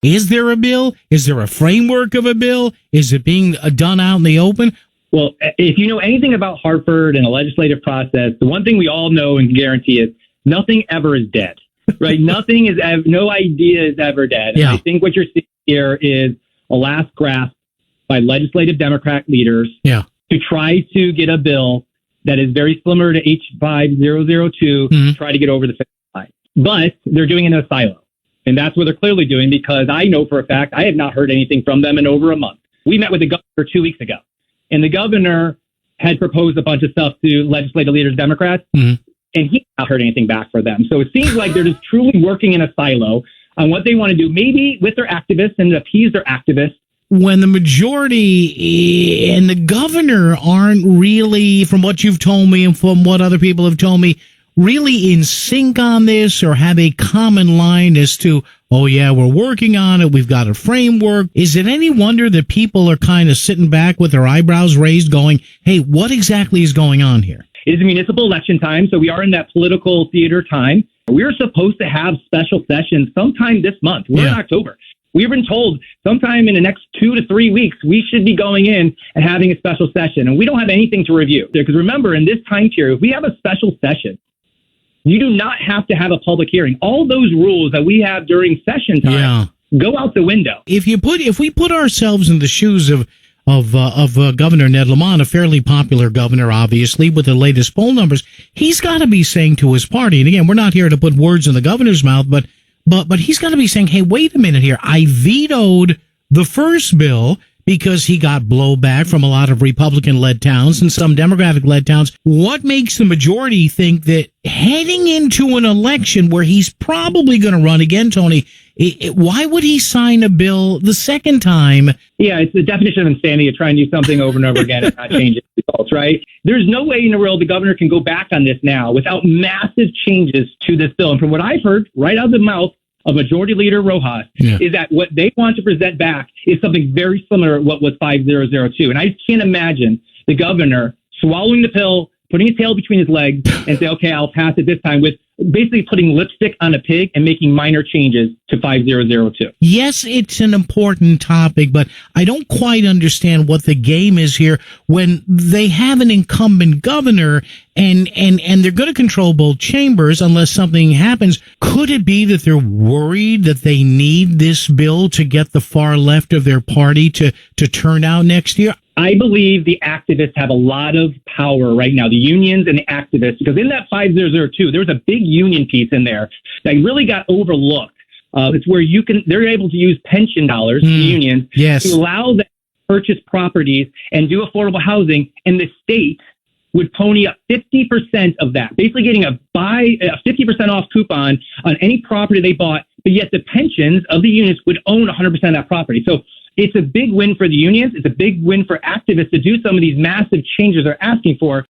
Is there a bill? Is there a framework of a bill? Is it being done out in the open? Well, if you know anything about Hartford and a legislative process, the one thing we all know and can guarantee is nothing ever is dead, right? Nothing is, no idea is ever dead. Yeah. And I think what you're seeing here is a last grasp by legislative Democrat leaders to try to get a bill that is very similar to H5002 to try to get over the finish line. But they're doing it in a silo. And that's what they're clearly doing, because I know for a fact I have not heard anything from them in over a month. We met with the governor 2 weeks ago, and the governor had proposed a bunch of stuff to legislative leaders, Democrats, and he not heard anything back for them. So it seems like they're just truly working in a silo on what they want to do, maybe with their activists and appease their activists. When the majority and the governor aren't really, from what you've told me and from what other people have told me, really in sync on this or have a common line as to, oh yeah, we're working on it, we've got a framework. Is it any wonder that people are kind of sitting back with their eyebrows raised going, hey, what exactly is going on here? It is a municipal election time, so we are in that political theater time. We're supposed to have special sessions sometime this month. We're in October. We've been told sometime in the next 2 to 3 weeks, we should be going in and having a special session. And we don't have anything to review. Because remember, in this time period, if we have a special session, you do not have to have a public hearing. All those rules that we have during session time go out the window. If we put ourselves in the shoes of Governor Ned Lamont, a fairly popular governor, obviously, with the latest poll numbers, he's got to be saying to his party, and again, we're not here to put words in the governor's mouth, but he's got to be saying, hey, wait a minute here. I vetoed the first bill because he got blowback from a lot of Republican-led towns and some Democratic-led towns. What makes the majority think that heading into an election where he's probably going to run again, Tony, why would he sign a bill the second time? Yeah, it's the definition of insanity to try and do something over and over again and not change the results, right? There's no way in the world the governor can go back on this now without massive changes to this bill. And from what I've heard right out of the mouth of Majority Leader Rojas, is that what they want to present back is something very similar to what was 5002. And I just can't imagine the governor swallowing the pill, putting his tail between his legs, and say, okay, I'll pass it this time, with basically putting lipstick on a pig and making minor changes to 5002. Yes, it's an important topic, but I don't quite understand what the game is here when they have an incumbent governor and they're going to control both chambers unless something happens. Could it be that they're worried that they need this bill to get the far left of their party to turn out next year? I believe the activists have a lot of power right now, the unions and the activists, because in that 5002, there was a big union piece in there that really got overlooked. It's where they're able to use pension dollars, the unions, to allow them to purchase properties and do affordable housing, and the state would pony up 50% of that, basically getting a 50% off coupon on any property they bought, but yet the pensions of the unions would own 100% of that property. So it's a big win for the unions. It's a big win for activists to do some of these massive changes they're asking for.